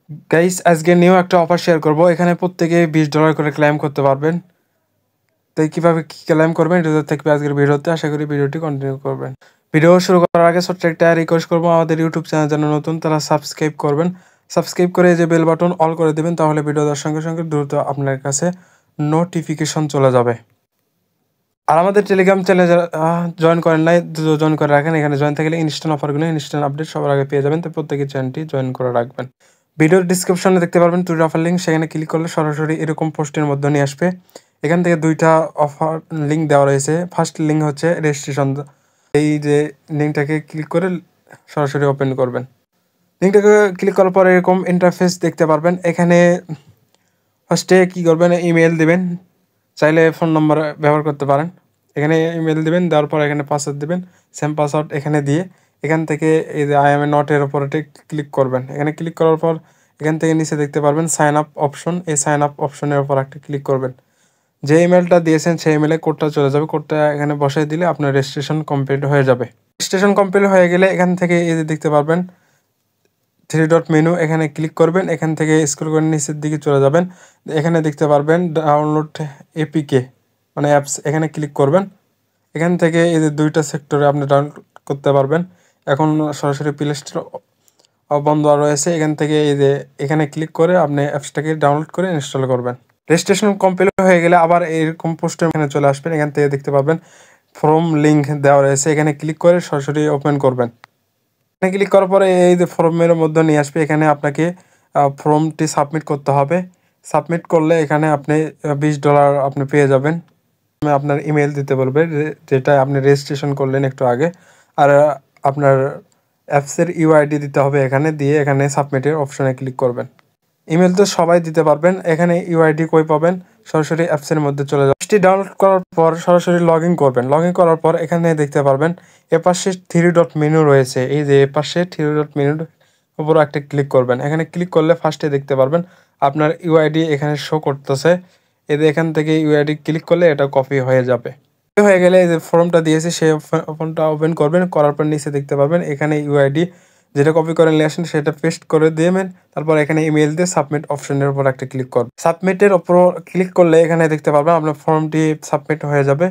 Guys আজকে new একটা offer share করব। এখানে প্রত্যেকে $20 করে ক্লেম করতে পারবেন। তো কিভাবে কি ক্লেম করবেন এটা থাকবে আজকের ভিডিওতে। আশা করি ভিডিওটি কন্টিনিউ করবেন। ভিডিও শুরু করার আগে ছোট্ট একটা রিকোয়েস্ট করবো, আমাদের ইউটিউব চ্যানেল যারা নতুন তারা সাবস্ক্রাইব করবেন। সাবস্ক্রাইব করে যে বেল বাটন অল করে দেবেন, তাহলে ভিডিও দেওয়ার সঙ্গে সঙ্গে দ্রুত আপনার কাছে নোটিফিকেশন চলে যাবে। আর আমাদের টেলিগ্রাম চ্যানেলে যারা জয়েন করেন নাই, দ্রুত জয়েন করে রাখেন। এখানে জয়েন থাকলে ইনস্ট্যান্ট অফারগুলো, ইনস্ট্যান্ট আপডেট সবার আগে পেয়ে যাবেন। তো প্রত্যেকের চ্যানেলটি জয়েন করে রাখবেন। ভিডিওর ডিসক্রিপশনে দেখতে পারবেন টু অফার লিঙ্ক, সেখানে ক্লিক করলে সরাসরি এরকম পোস্টের মধ্যে নিয়ে আসবে। এখান থেকে দুইটা অফার লিঙ্ক দেওয়া রয়েছে। ফার্স্ট লিঙ্ক হচ্ছে রেজিস্ট্রেশন, এই যে লিঙ্কটাকে ক্লিক করে সরাসরি ওপেন করবেন। লিঙ্কটাকে ক্লিক করার পরে এরকম ইন্টারফেস দেখতে পারবেন। এখানে ফার্স্টে কী করবেন, ইমেল দেবেন, চাইলে ফোন নম্বর ব্যবহার করতে পারেন। এখানে ইমেল দেবেন, দেওয়ার পর এখানে পাসওয়ার্ড দেবেন, সেম পাসওয়ার্ড এখানে দিয়ে এখান থেকে এই যে আই এম এ নট এর ওপরে ক্লিক করবেন। এখানে ক্লিক করার পর এখান থেকে নিচে দেখতে পারবেন সাইন আপ অপশন, এই সাইন আপ অপশনের ওপর একটা ক্লিক করবেন। যে ইমেলটা দিয়েছেন সেই ইমেলে কোডটা চলে যাবে, কোডটা এখানে বসাই দিলে আপনার রেজিস্ট্রেশন কমপ্লিট হয়ে যাবে। রেজিস্ট্রেশন কমপ্লিট হয়ে গেলে এখান থেকে এই যে দেখতে পারবেন থ্রি ডট মেনু, এখানে ক্লিক করবেন। এখান থেকে স্ক্রল করে নিচের দিকে চলে যাবেন, এখানে দেখতে পারবেন ডাউনলোড এপিকে মানে অ্যাপস, এখানে ক্লিক করবেন। এখান থেকে এই যে দুইটা সেক্টরে আপনি ডাউনলোড করতে পারবেন। এখন সরাসরি প্লে স্টোর বন্ধ রয়েছে, এখান থেকে এই যে এখানে ক্লিক করে আপনি অ্যাপসটাকে ডাউনলোড করে ইনস্টল করবেন। রেজিস্ট্রেশন কমপ্লিট হয়ে গেলে আবার এরকম পোস্টের এখানে চলে আসবেন। এখান থেকে দেখতে পারবেন ফর্ম লিঙ্ক দেওয়া রয়েছে, এখানে ক্লিক করে সরাসরি ওপেন করবেন। এখানে ক্লিক করার পরে এই যে ফর্মের মধ্যে নিয়ে আসবে, এখানে আপনাকে ফর্মটি সাবমিট করতে হবে। সাবমিট করলে এখানে আপনি $20 আপনি পেয়ে যাবেন। আপনার ইমেল দিতে বলবে যেটা আপনি রেজিস্ট্রেশন করলেন একটু আগে, আর আপনার অ্যাপসের ইউআইডি দিতে হবে, এখানে দিয়ে এখানে সাবমিটের অপশনে ক্লিক করবেন। ইমেল তো সবাই দিতে পারবেন, এখানে ইউআইডি কই পাবেন, সরাসরি অ্যাপসের মধ্যে চলে যাবেন। অ্যাপসটি ডাউনলোড করার পর সরাসরি লগ ইন করবেন। লগ ইন করার পর এখানে দেখতে পারবেন এপাশে থ্রি ডট মেনু রয়েছে, এই যে এপাশে থ্রি ডট মেনুর উপর একটা ক্লিক করবেন। এখানে ক্লিক করলে ফার্স্টে দেখতে পারবেন আপনার ইউআইডি এখানে শো করতেছে। এদের এখান থেকে ইউআইডি ক্লিক করলে এটা কপি হয়ে যাবে। হয়ে গেলে এই যে ফর্মটা দিয়েছে সেই ফর্মটা ওপেন করবেন, করার পর নিচে দেখতে পারবেন এখানে ইউআইডি যেটা কপি করে নিয়ে আসেন সেটা পেস্ট করে দেবেন। তারপর এখানে ইমেল দিয়ে সাবমিট অপশনের উপর একটা ক্লিক করবেন। সাবমিটের উপর ক্লিক করলে এখানে দেখতে পারবেন আপনার ফর্মটি সাবমিট হয়ে যাবে।